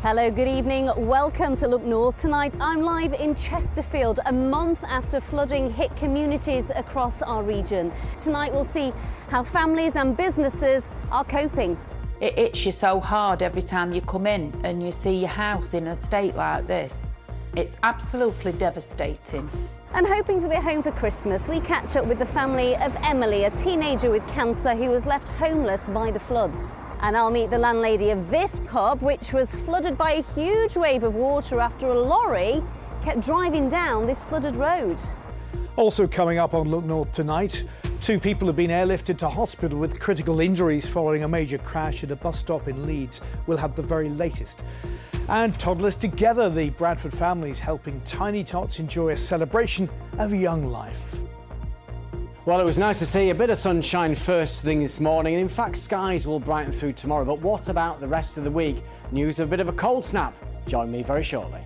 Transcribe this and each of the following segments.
Hello, good evening. Welcome to Look North. Tonight I'm live in Chesterfield, a month after flooding hit communities across our region. Tonight we'll see how families and businesses are coping. It hits you so hard every time you come in and you see your house in a state like this. It's absolutely devastating. And hoping to be home for Christmas, we catch up with the family of Emily, a teenager with cancer who was left homeless by the floods. And I'll meet the landlady of this pub, which was flooded by a huge wave of water after a lorry kept driving down this flooded road. Also coming up on Look North tonight, 2 people have been airlifted to hospital with critical injuries following a major crash at a bus stop in Leeds. We'll have the very latest. And Toddlers Together, the Bradford families helping tiny tots enjoy a celebration of young life. Well, it was nice to see a bit of sunshine first thing this morning, and in fact skies will brighten through tomorrow. But what about the rest of the week? News of a bit of a cold snap. Join me very shortly.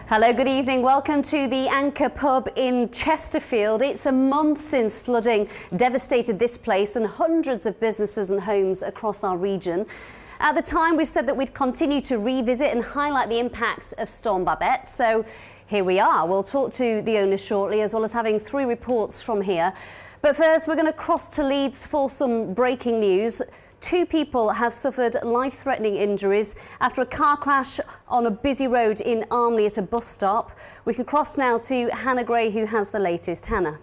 Hello, good evening. Welcome to the Anchor pub in Chesterfield. It's a month since flooding devastated this place and hundreds of businesses and homes across our region. At the time, we said that we'd continue to revisit and highlight the impact of Storm Babette. So here we are. We'll talk to the owner shortly, as well as having 3 reports from here. But first, we're going to cross to Leeds for some breaking news. 2 people have suffered life-threatening injuries after a car crash on a busy road in Armley at a bus stop. We can cross now to Hannah Gray, who has the latest. Hannah.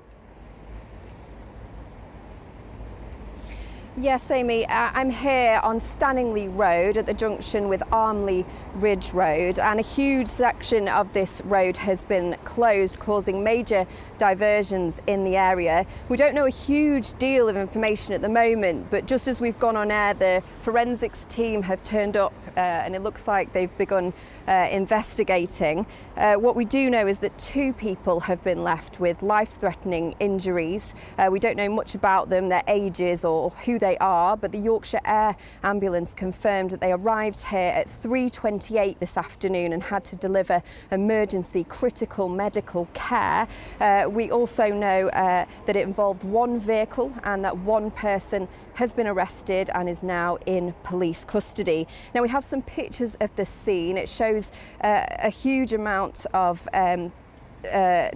Yes, Amy, I'm here on Stanningley Road at the junction with Armley Ridge Road, and a huge section of this road has been closed, causing major diversions in the area. We don't know a huge deal of information at the moment, but just as we've gone on air, the forensics team have turned up and it looks like they've begun investigating. What we do know is that 2 people have been left with life-threatening injuries. We don't know much about them, their ages or who they are, but the Yorkshire Air Ambulance confirmed that they arrived here at 3:28 this afternoon and had to deliver emergency critical medical care. We also know that it involved 1 vehicle and that 1 person has been arrested and is now in police custody. Now we have some pictures of the scene. It shows a huge amount of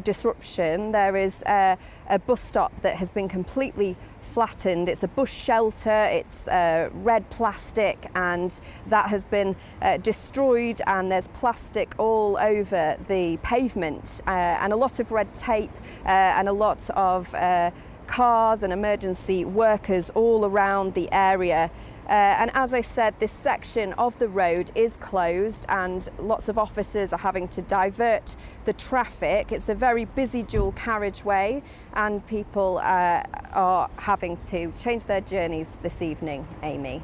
disruption. There is a bus stop that has been completely flattened. It's a bus shelter, it's red plastic, and that has been destroyed, and there's plastic all over the pavement and a lot of red tape and a lot of cars and emergency workers all around the area. And as I said, this section of the road is closed and lots of officers are having to divert the traffic. It's a very busy dual carriageway and people are having to change their journeys this evening, Amy.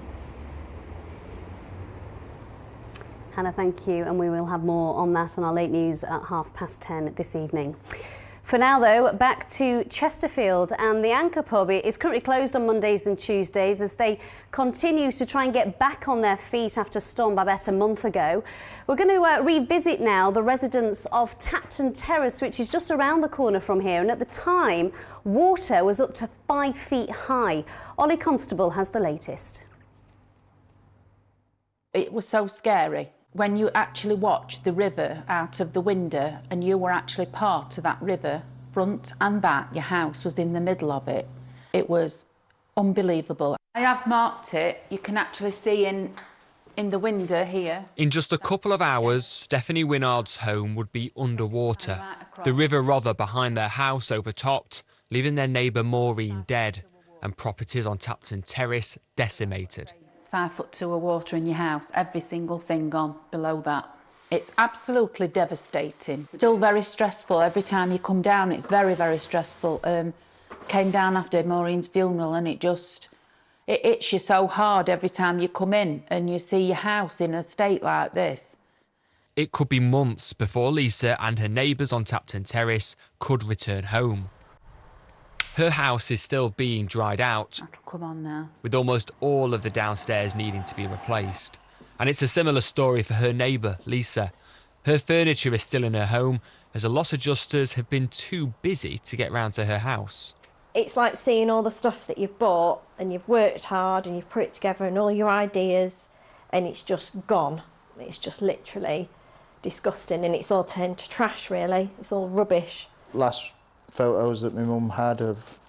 Hannah, thank you. And we will have more on that on our late news at 10:30 this evening. For now, though, back to Chesterfield, and the Anchor pub is currently closed on Mondays and Tuesdays as they continue to try and get back on their feet after Storm Babette a month ago. We're going to revisit now the residents of Tapton Terrace, which is just around the corner from here, and at the time, water was up to 5 feet high. Ollie Constable has the latest. It was so scary when you actually watched the river out of the window and you were actually part of that river, front and back. Your house was in the middle of it. It was unbelievable. I have marked it. You can actually see in the window here. In just a couple of hours, Stephanie Winnard's home would be underwater. The river Rother behind their house overtopped, leaving their neighbour Maureen dead, and properties on Tapton Terrace decimated. 5'2" of water in your house, every single thing gone below that. It's absolutely devastating. Still very stressful. Every time you come down, it's very, very stressful. Came down after Maureen's funeral and it hits you so hard every time you come in and you see your house in a state like this. It could be months before Lisa and her neighbours on Tapton Terrace could return home. Her house is still being dried out, That'll come on now, with almost all of the downstairs needing to be replaced. And it's a similar story for her neighbour, Lisa. Her furniture is still in her home as the loss adjusters have been too busy to get round to her house. It's like seeing all the stuff that you've bought and you've worked hard and you've put it together and all your ideas, and it's just gone. It's just literally disgusting, and it's all turned to trash, really. It's all rubbish. Last photos that my mum had of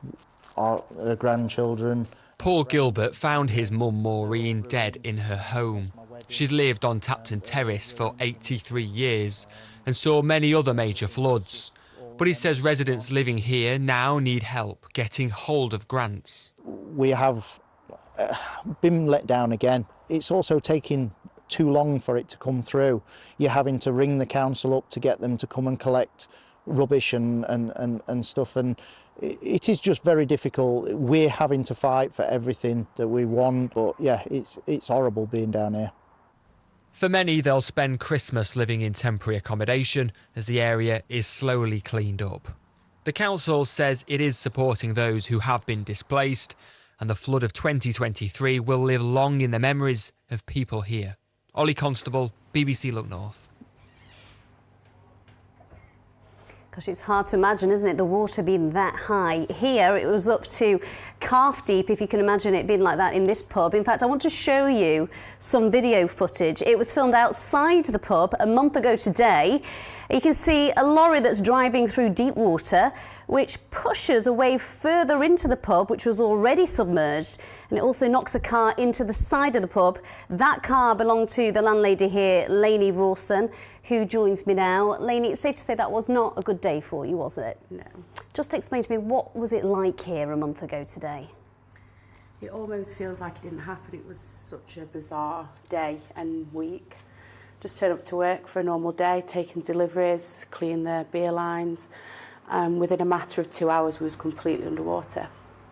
her grandchildren. Paul Gilbert found his mum Maureen dead in her home. She'd lived on Tapton Terrace for 83 years and saw many other major floods. But he says residents living here now need help getting hold of grants. We have been let down again. It's also taking too long for it to come through. You're having to ring the council up to get them to come and collect rubbish and stuff, and it is just very difficult. We're having to fight for everything that we want, but yeah, it's horrible being down here. For many, they'll spend Christmas living in temporary accommodation as the area is slowly cleaned up. The council says it is supporting those who have been displaced, and the flood of 2023 will live long in the memories of people here. Ollie Constable, BBC Look North. Gosh, it's hard to imagine, isn't it, the water being that high. Here, it was up to calf deep, if you can imagine it being like that in this pub. In fact, I want to show you some video footage. It was filmed outside the pub a month ago today. You can see a lorry that's driving through deep water, which pushes a wave further into the pub, which was already submerged, and it also knocks a car into the side of the pub. That car belonged to the landlady here, Lainey Rawson, who joins me now. Lainey, it's safe to say that was not a good day for you, was it? No. Just explain to me, what was it like here a month ago today? It almost feels like it didn't happen. It was such a bizarre day and week. Just turned up to work for a normal day, taking deliveries, cleaning the beer lines. Within a matter of 2 hours, we was completely underwater.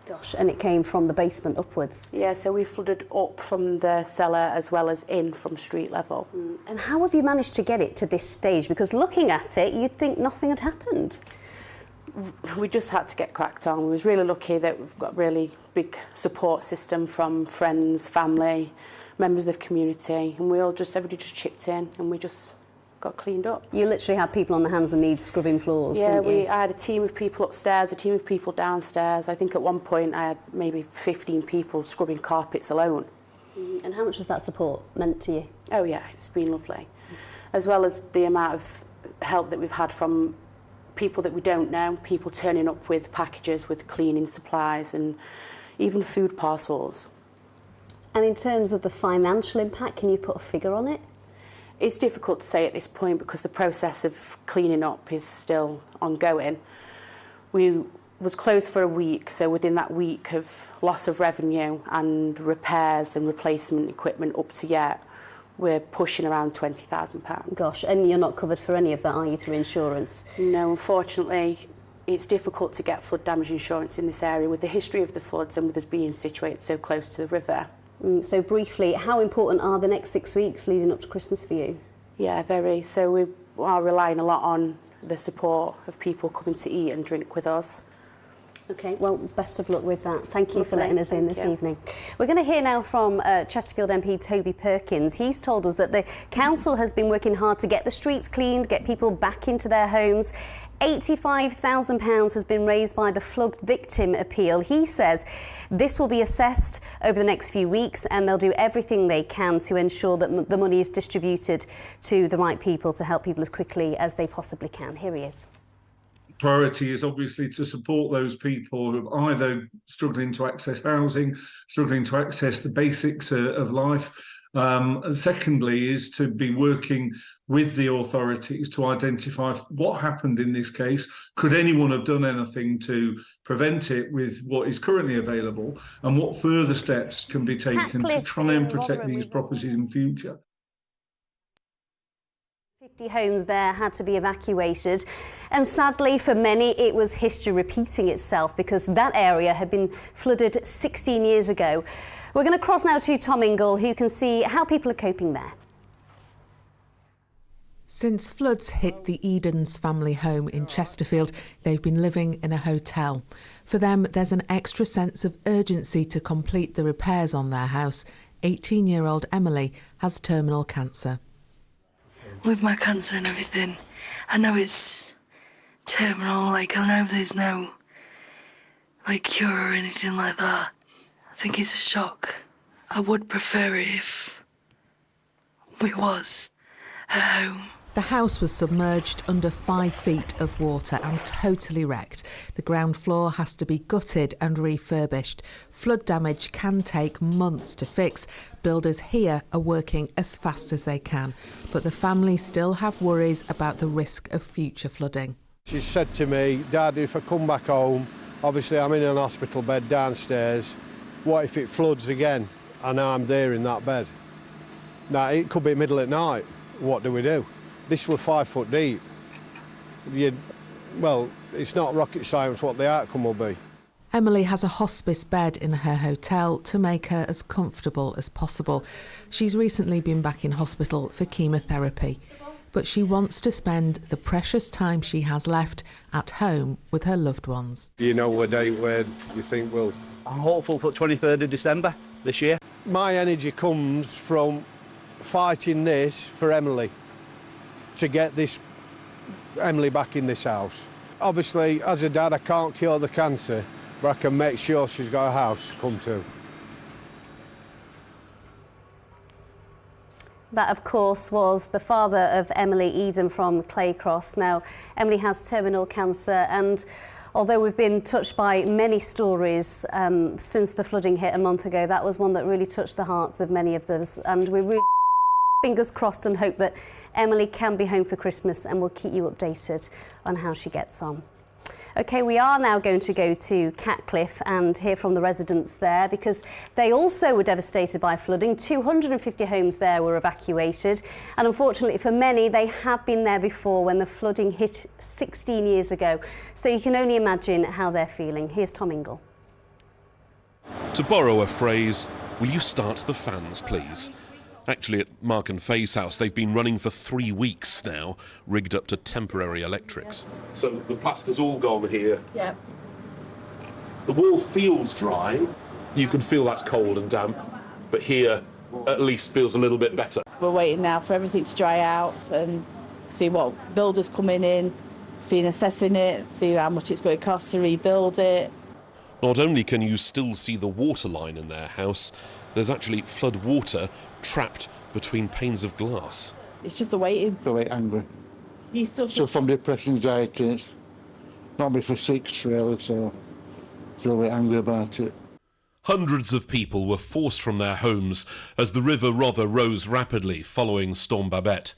Gosh, and it came from the basement upwards? Yeah, so we flooded up from the cellar as well as in from street level. And how have you managed to get it to this stage? Because looking at it, you'd think nothing had happened. We just had to get cracked on. We was really lucky that we've got a really big support system from friends, family, members of the community, and everybody just chipped in and we just got cleaned up. You literally had people on their hands and knees scrubbing floors, didn't you? I had a team of people upstairs, a team of people downstairs. I think at one point I had maybe 15 people scrubbing carpets alone. And how much has that support meant to you? Oh yeah, it's been lovely. As well as the amount of help that we've had from people that we don't know, people turning up with packages with cleaning supplies and even food parcels. And in terms of the financial impact, can you put a figure on it? It's difficult to say at this point because the process of cleaning up is still ongoing. We was closed for a week, so within that week of loss of revenue and repairs and replacement equipment up to yet, we're pushing around £20,000. Gosh, and you're not covered for any of that, are you, through insurance? No, unfortunately, it's difficult to get flood damage insurance in this area with the history of the floods and with us being situated so close to the river. So briefly, how important are the next 6 weeks leading up to Christmas for you? Yeah, very. So we are relying a lot on the support of people coming to eat and drink with us. OK, well, best of luck with that. Thank you for letting us in this evening. We're going to hear now from Chesterfield MP Toby Perkins. He's told us that the council has been working hard to get the streets cleaned, get people back into their homes. £85,000 has been raised by the flood victim appeal. He says this will be assessed over the next few weeks and they'll do everything they can to ensure that the money is distributed to the right people to help people as quickly as they possibly can. Here he is. Priority is obviously to support those people who are either struggling to access housing, struggling to access the basics of life. And secondly is to be working with the authorities to identify what happened in this case. Could anyone have done anything to prevent it with what is currently available, and what further steps can be taken to try and protect these properties in future? 50 homes there had to be evacuated, and sadly for many it was history repeating itself because that area had been flooded 16 years ago. We're going to cross now to Tom Ingle, who can see how people are coping there. Since floods hit the Edens family home in Chesterfield, they've been living in a hotel. For them, there's an extra sense of urgency to complete the repairs on their house. 18-year-old Emily has terminal cancer. With my cancer and everything, I know it's terminal, I know there's no cure or anything like that. I think it's a shock. I would prefer it if we was at home. The house was submerged under 5 feet of water and totally wrecked. The ground floor has to be gutted and refurbished. Flood damage can take months to fix. Builders here are working as fast as they can, but the family still have worries about the risk of future flooding. She said to me, Dad, if I come back home, obviously I'm in an hospital bed downstairs, what if it floods again and I'm there in that bed? Now, it could be middle at night. What do we do? This was 5 foot deep. Well, it's not rocket science what the outcome will be. Emily has a hospice bed in her hotel to make her as comfortable as possible. She's recently been back in hospital for chemotherapy, but she wants to spend the precious time she has left at home with her loved ones. Do you know a date where you think, well... I'm hopeful for 23rd of December this year. My energy comes from fighting this for Emily, to get this Emily back in this house. Obviously, as a dad, I can't cure the cancer, but I can make sure she's got a house to come to. That, of course, was the father of Emily Eden from Claycross. Now, Emily has terminal cancer, and although we've been touched by many stories since the flooding hit a month ago, that was one that really touched the hearts of many of us, and we're really fingers crossed and hope that Emily can be home for Christmas, and we'll keep you updated on how she gets on. OK, we are now going to go to Catcliffe and hear from the residents there, because they also were devastated by flooding. 250 homes there were evacuated, and unfortunately for many, they have been there before when the flooding hit 16 years ago. So you can only imagine how they're feeling. Here's Tom Ingle. To borrow a phrase, will you start the fans, please? Actually, at Mark and Faye's house, they've been running for 3 weeks now, rigged up to temporary electrics. So the plaster's all gone here. Yeah. The wall feels dry. You can feel that's cold and damp, but here at least feels a little bit better. We're waiting now for everything to dry out and see what builders coming in, assessing it, see how much it's going to cost to rebuild it. Not only can you still see the water line in their house, there's actually flood water trapped between panes of glass. It's just the waiting. I feel like angry. You still so from depression, anxiety, it's not me for 6 really, so I feel really angry about it. Hundreds of people were forced from their homes as the River Rother rose rapidly following Storm Babette.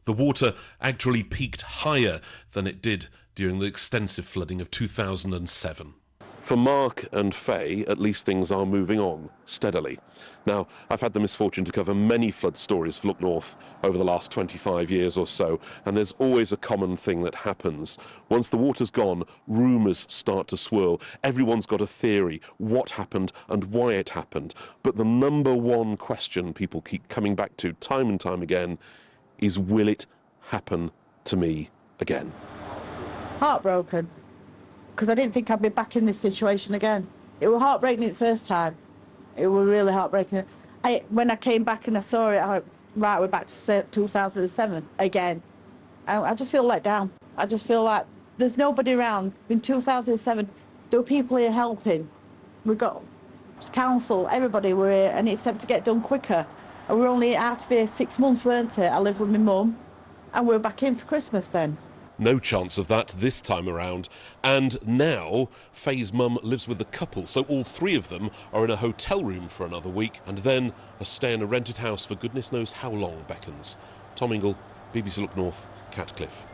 The water actually peaked higher than it did during the extensive flooding of 2007. For Mark and Faye, at least things are moving on steadily. Now, I've had the misfortune to cover many flood stories for Look North over the last 25 years or so, and there's always a common thing that happens. Once the water's gone, rumours start to swirl. Everyone's got a theory, what happened and why it happened. But the number one question people keep coming back to time and time again is, will it happen to me again? Heartbroken. Because I didn't think I'd be back in this situation again. It was heartbreaking the first time. It was really heartbreaking. When I came back and I saw it, I went, right, we're back to 2007 again. I just feel let down. I just feel like there's nobody around. In 2007, there were people here helping. We got council, everybody were here, and it's to get done quicker. And we were only out of here 6 months, weren't it? I lived with my mum, and we were back in for Christmas then. No chance of that this time around. And now, Faye's mum lives with the couple, so all 3 of them are in a hotel room for another week, and then a stay in a rented house for goodness knows how long beckons. Tom Ingle, BBC Look North, Catcliffe.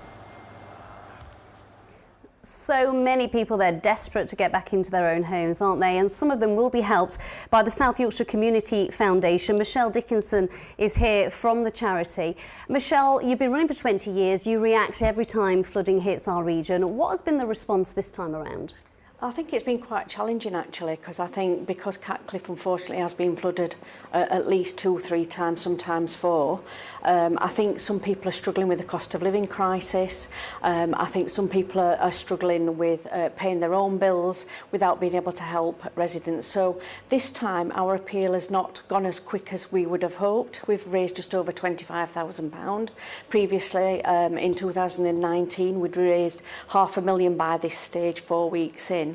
So many people, they're desperate to get back into their own homes, aren't they? And some of them will be helped by the South Yorkshire Community Foundation. Michelle Dickinson is here from the charity. Michelle, you've been running for 20 years. You react every time flooding hits our region. What has been the response this time around? I think it's been quite challenging actually, because I think because Catcliffe unfortunately has been flooded at least 2 or 3 times, sometimes 4. I think some people are struggling with the cost of living crisis. I think some people are struggling with paying their own bills without being able to help residents. So this time our appeal has not gone as quick as we would have hoped. We've raised just over £25,000. Previously, in 2019, we'd raised £500,000 by this stage, 4 weeks in.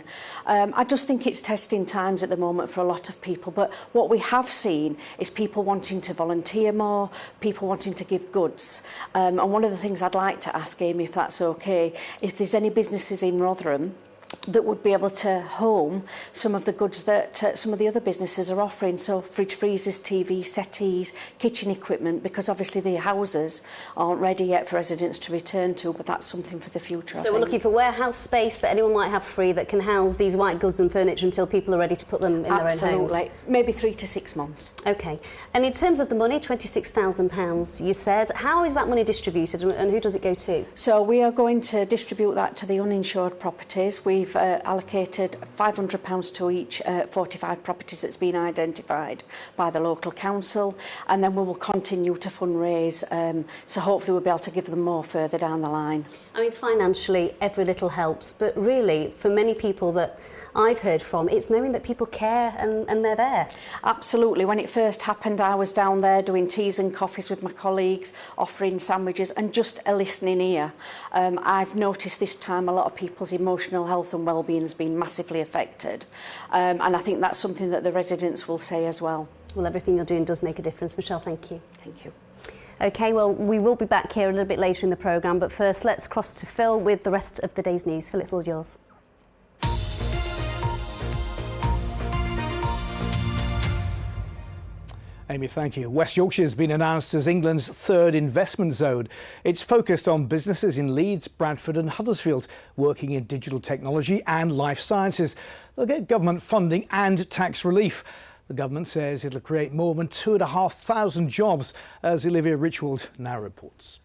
I just think it's testing times at the moment for a lot of people, but what we have seen is people wanting to volunteer more, people wanting to give goods. And one of the things I'd like to ask Amy, if that's okay, if there's any businesses in Rotherham that would be able to home some of the goods that some of the other businesses are offering, so fridge freezers, TV, settees, kitchen equipment, because obviously the houses aren't ready yet for residents to return to, but that's something for the future. So we're looking for warehouse space that anyone might have free that can house these white goods and furniture until people are ready to put them in their own homes. Absolutely, maybe 3 to 6 months. Okay, and in terms of the money, £26,000 you said, how is that money distributed and who does it go to? So we are going to distribute that to the uninsured properties. We've allocated £500 to each 45 properties that's been identified by the local council, and then we will continue to fundraise, so hopefully we'll be able to give them more further down the line. I mean, financially, every little helps, but really, for many people that I've heard from, it's knowing that people care and they're there. Absolutely. When it first happened, I was down there doing teas and coffees with my colleagues, offering sandwiches and just a listening ear. I've noticed this time a lot of people's emotional health and well-being has been massively affected. And I think that's something that the residents will say as well. Well, everything you're doing does make a difference. Michelle, thank you. Thank you. OK, well, we will be back here a little bit later in the programme, but first let's cross to Phil with the rest of the day's news. Phil, it's all yours. Amy, thank you. West Yorkshire has been announced as England's 3rd investment zone. It's focused on businesses in Leeds, Bradford and Huddersfield, working in digital technology and life sciences. They'll get government funding and tax relief. The government says it'll create more than 2,500 jobs, as Olivia Richwald now reports.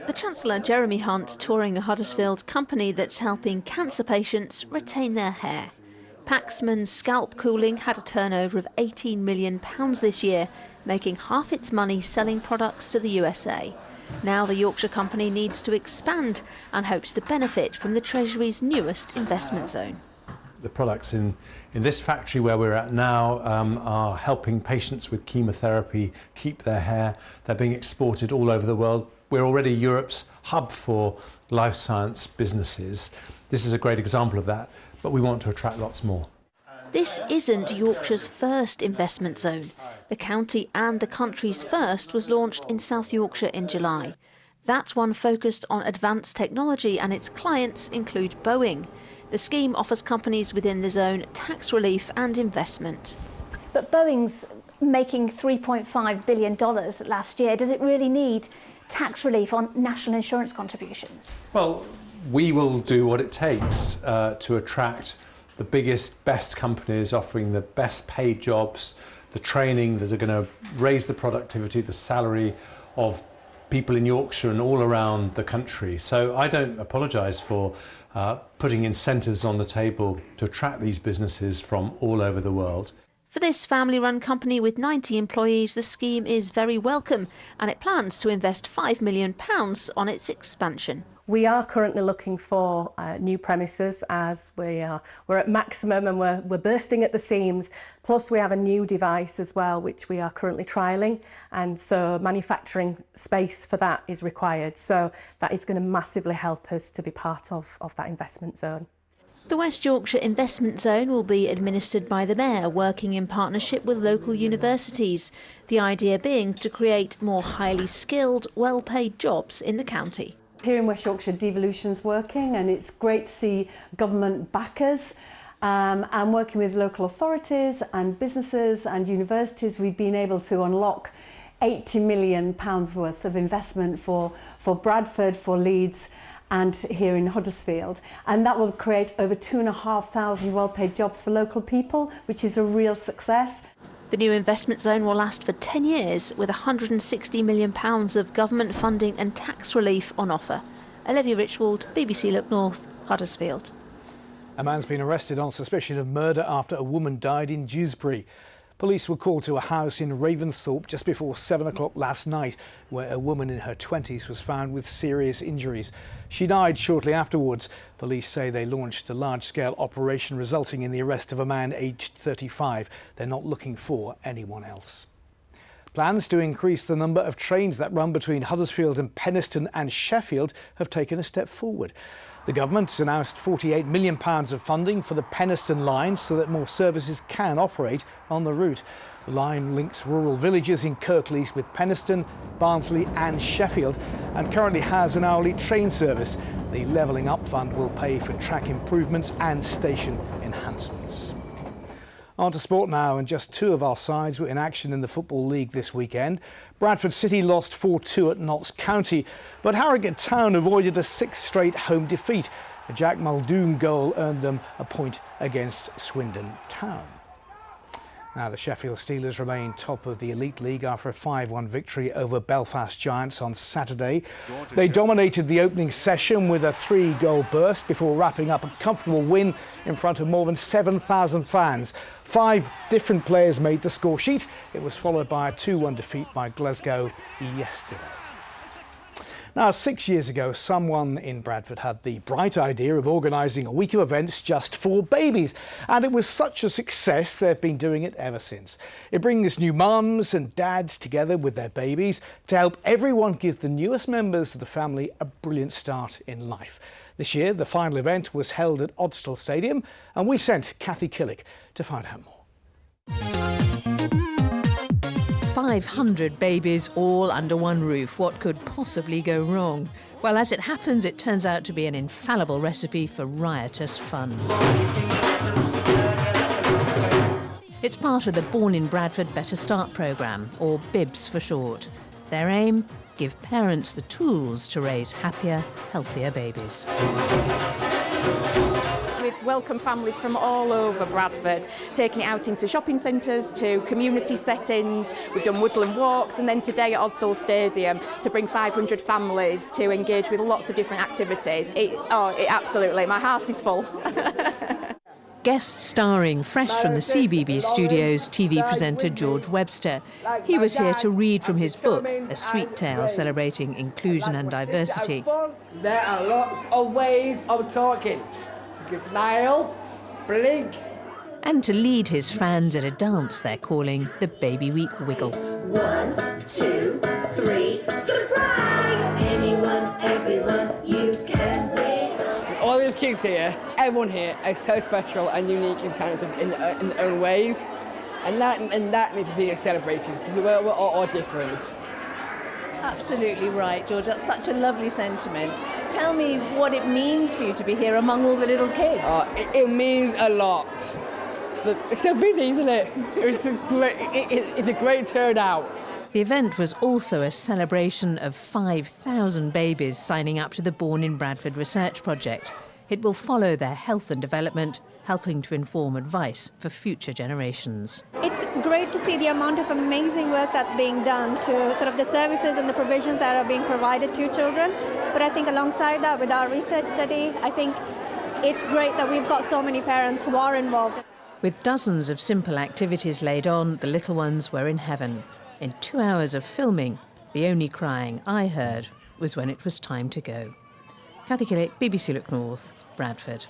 The Chancellor, Jeremy Hunt, touring a Huddersfield company that's helping cancer patients retain their hair. Paxman Scalp Cooling had a turnover of £18 million this year, making half its money selling products to the USA. Now the Yorkshire company needs to expand and hopes to benefit from the Treasury's newest investment zone. The products in this factory where we're at now are helping patients with chemotherapy keep their hair. They're being exported all over the world. We're already Europe's hub for life science businesses. This is a great example of that, but we want to attract lots more. This isn't Yorkshire's first investment zone. The county and the country's first was launched in South Yorkshire in July. That's one focused on advanced technology, and its clients include Boeing. The scheme offers companies within the zone tax relief and investment. But Boeing's making $3.5 billion last year. Does it really need tax relief on national insurance contributions? Well, we will do what it takes to attract the biggest, best companies offering the best paid jobs, the training that are going to raise the productivity, the salary of people in Yorkshire and all around the country. So I don't apologise for putting incentives on the table to attract these businesses from all over the world. For this family-run company with 90 employees, the scheme is very welcome, and it plans to invest £5 million on its expansion. We are currently looking for new premises, as we're at maximum and we're bursting at the seams. Plus we have a new device as well, which we are currently trialling, and so manufacturing space for that is required. So that is going to massively help us to be part of that investment zone. The West Yorkshire Investment Zone will be administered by the Mayor, working in partnership with local universities. The idea being to create more highly skilled, well-paid jobs in the county. Here in West Yorkshire, devolution's working, and it's great to see government backers and working with local authorities and businesses and universities. We've been able to unlock £80 million worth of investment for Bradford, for Leeds and here in Huddersfield, and that will create over 2,500 well-paid jobs for local people, which is a real success. The new investment zone will last for 10 years, with £160 million of government funding and tax relief on offer. Olivia Richwald, BBC Look North, Huddersfield. A man's been arrested on suspicion of murder after a woman died in Dewsbury. Police were called to a house in Ravensthorpe just before 7 o'clock last night, where a woman in her 20s was found with serious injuries. She died shortly afterwards. Police say they launched a large-scale operation resulting in the arrest of a man aged 35. They're not looking for anyone else. Plans to increase the number of trains that run between Huddersfield and Penistone and Sheffield have taken a step forward. The government has announced £48 million of funding for the Penistone line so that more services can operate on the route. The line links rural villages in Kirklees with Penistone, Barnsley and Sheffield and currently has an hourly train service. The Levelling Up Fund will pay for track improvements and station enhancements. On to sport now, and just two of our sides were in action in the Football League this weekend. Bradford City lost 4-2 at Notts County, but Harrogate Town avoided a sixth straight home defeat. A Jack Muldoon goal earned them a point against Swindon Town. Now the Sheffield Steelers remain top of the Elite League after a 5-1 victory over Belfast Giants on Saturday. They dominated the opening session with a 3-goal burst before wrapping up a comfortable win in front of more than 7,000 fans. 5 different players made the score sheet. It was followed by a 2-1 defeat by Glasgow yesterday. Now, 6 years ago, someone in Bradford had the bright idea of organising a week of events just for babies. And it was such a success, they've been doing it ever since. It brings new mums and dads together with their babies to help everyone give the newest members of the family a brilliant start in life. This year, the final event was held at Odstall Stadium, and we sent Cathy Killick to find out more. 500 babies all under one roof. What could possibly go wrong? Well, as it happens, it turns out to be an infallible recipe for riotous fun. It's part of the Born in Bradford Better Start programme, or BIBS for short. Their aim? Give parents the tools to raise happier, healthier babies. We've welcomed families from all over Bradford, taking it out into shopping centres, to community settings. We've done woodland walks, and then today at Odstall Stadium to bring 500 families to engage with lots of different activities. Absolutely, my heart is full. Guest starring fresh from the CBeebies studios, TV presenter George Webster. He was here to read from his book, A Sweet Tale Celebrating Inclusion and Diversity. There are lots of ways of talking. You can smile, blink. And to lead his fans in a dance they're calling the Baby Week Wiggle. 1, 2, 3, surprise! Anyone, everyone, you can wiggle. All these kids here, everyone here is so special and unique and talented in their own ways. And that needs to be celebrated because we're all different. Absolutely right, George. That's such a lovely sentiment. Tell me what it means for you to be here among all the little kids. It means a lot. It's so busy, isn't it? It's a great turnout. The event was also a celebration of 5,000 babies signing up to the Born in Bradford research project. It will follow their health and development, helping to inform advice for future generations. It's great to see the amount of amazing work that's being done to sort of the services and the provisions that are being provided to children. But I think alongside that, with our research study, I think it's great that we've got so many parents who are involved. With dozens of simple activities laid on, the little ones were in heaven. In 2 hours of filming, the only crying I heard was when it was time to go. Cathy Killick, BBC Look North, Bradford.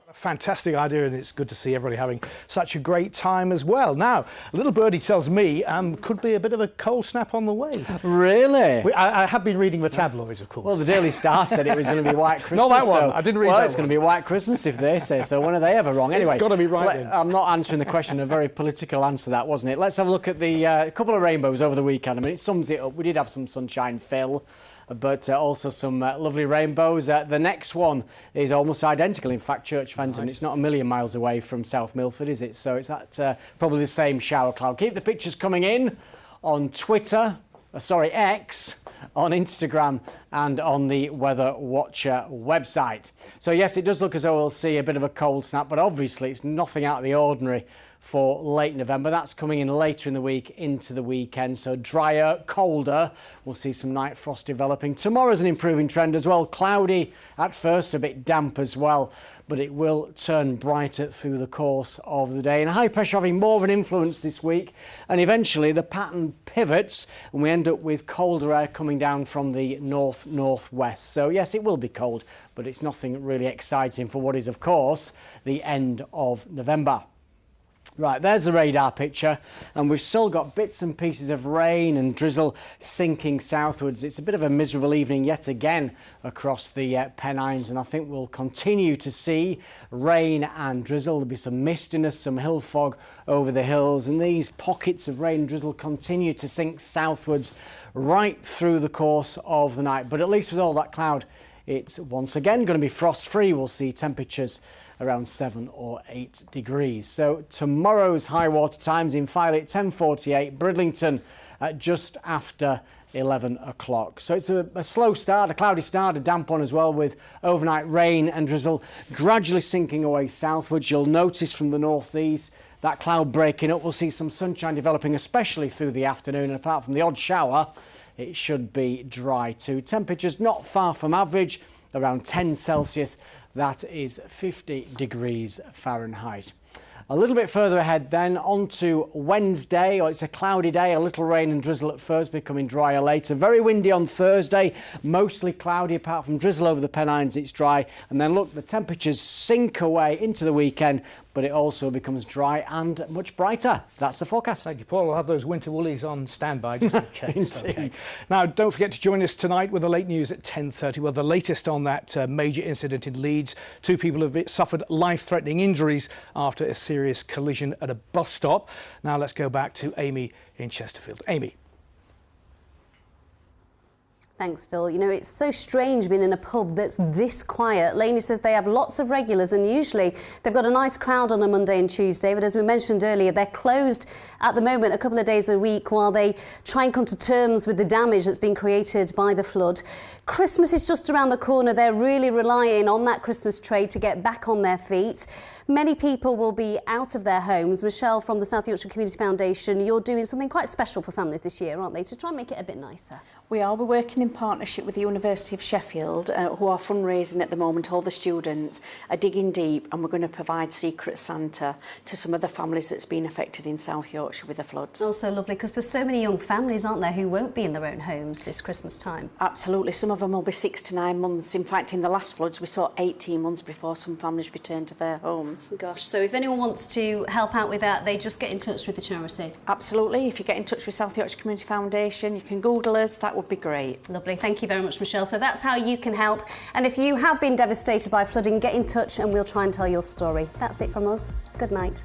A fantastic idea, and it's good to see everybody having such a great time as well. Now, a little birdie tells me could be a bit of a cold snap on the way. Really? I have been reading the tabloids, of course. Well, the Daily Star said it was going to be White Christmas. Not that one. So, I didn't read well, that it's one. going to be White Christmas if they say so. When are they ever wrong? Anyway, it's got to be right then. I'm not answering the question. A very political answer, that, wasn't it? Let's have a look at the couple of rainbows over the weekend. I mean, it sums it up. We did have some sunshine, Phil, but also some lovely rainbows. The next one is almost identical. In fact, Church Fenton, it's not a million miles away from South Milford, is it? So it's that probably the same shower cloud. Keep the pictures coming in on Twitter, X, on Instagram and on the Weather Watcher website. So yes, it does look as though we'll see a bit of a cold snap, but obviously it's nothing out of the ordinary for late November. That's coming in later in the week into the weekend, so drier, colder. We'll see some night frost developing. Tomorrow's an improving trend as well. Cloudy at first, a bit damp as well, but it will turn brighter through the course of the day. And high pressure having more of an influence this week, and eventually the pattern pivots and we end up with colder air coming down from the northwest. So yes, it will be cold, but it's nothing really exciting for what is, of course, the end of November. Right, there's the radar picture, and we've still got bits and pieces of rain and drizzle sinking southwards. It's a bit of a miserable evening yet again across the Pennines, and I think we'll continue to see rain and drizzle. There'll be some mistiness, some hill fog over the hills, and these pockets of rain and drizzle continue to sink southwards right through the course of the night. But at least with all that cloud, it's once again going to be frost-free. We'll see temperatures around 7 or 8 degrees. So tomorrow's high water times in Filey at 10:48, Bridlington at just after 11 o'clock. So it's a slow start, a cloudy start, a damp one as well, with overnight rain and drizzle gradually sinking away southwards. You'll notice from the northeast that cloud breaking up. We'll see some sunshine developing, especially through the afternoon, and apart from the odd shower, it should be dry too. Temperatures not far from average, around 10 Celsius. That is 50 degrees Fahrenheit. A little bit further ahead then, on to Wednesday. It's a cloudy day, a little rain and drizzle at first, becoming drier later. Very windy on Thursday, mostly cloudy apart from drizzle over the Pennines, it's dry. And then look, the temperatures sink away into the weekend, but it also becomes dry and much brighter. That's the forecast. Thank you, Paul. We'll have those winter woolies on standby just in case. Indeed. Okay. Now, don't forget to join us tonight with the late news at 10:30. Well, the latest on that major incident in Leeds. 2 people have suffered life-threatening injuries after a serious collision at a bus stop. Now let's go back to Amy in Chesterfield. Amy. Thanks, Phil. You know, it's so strange being in a pub that's this quiet. Lainey says they have lots of regulars and usually they've got a nice crowd on a Monday and Tuesday, but as we mentioned earlier, they're closed at the moment a couple of days a week while they try and come to terms with the damage that's been created by the flood. Christmas is just around the corner. They're really relying on that Christmas trade to get back on their feet. Many people will be out of their homes. Michelle from the South Yorkshire Community Foundation, you're doing something quite special for families this year, aren't they, to try and make it a bit nicer? We are. We're working in partnership with the University of Sheffield, who are fundraising at the moment. All the students are digging deep, and we're going to provide Secret Santa to some of the families that's been affected in South Yorkshire with the floods. Oh, so lovely, because there's so many young families, aren't there, who won't be in their own homes this Christmas time. Absolutely. Some of them will be 6 to 9 months. In fact, in the last floods, we saw 18 months before some families returned to their homes. Gosh, so if anyone wants to help out with that, they just get in touch with the charity. Absolutely. If you get in touch with South Yorkshire Community Foundation, you can Google us. That would be great. Lovely. Thank you very much, Michelle. So that's how you can help. And if you have been devastated by flooding, get in touch and we'll try and tell your story. That's it from us. Good night.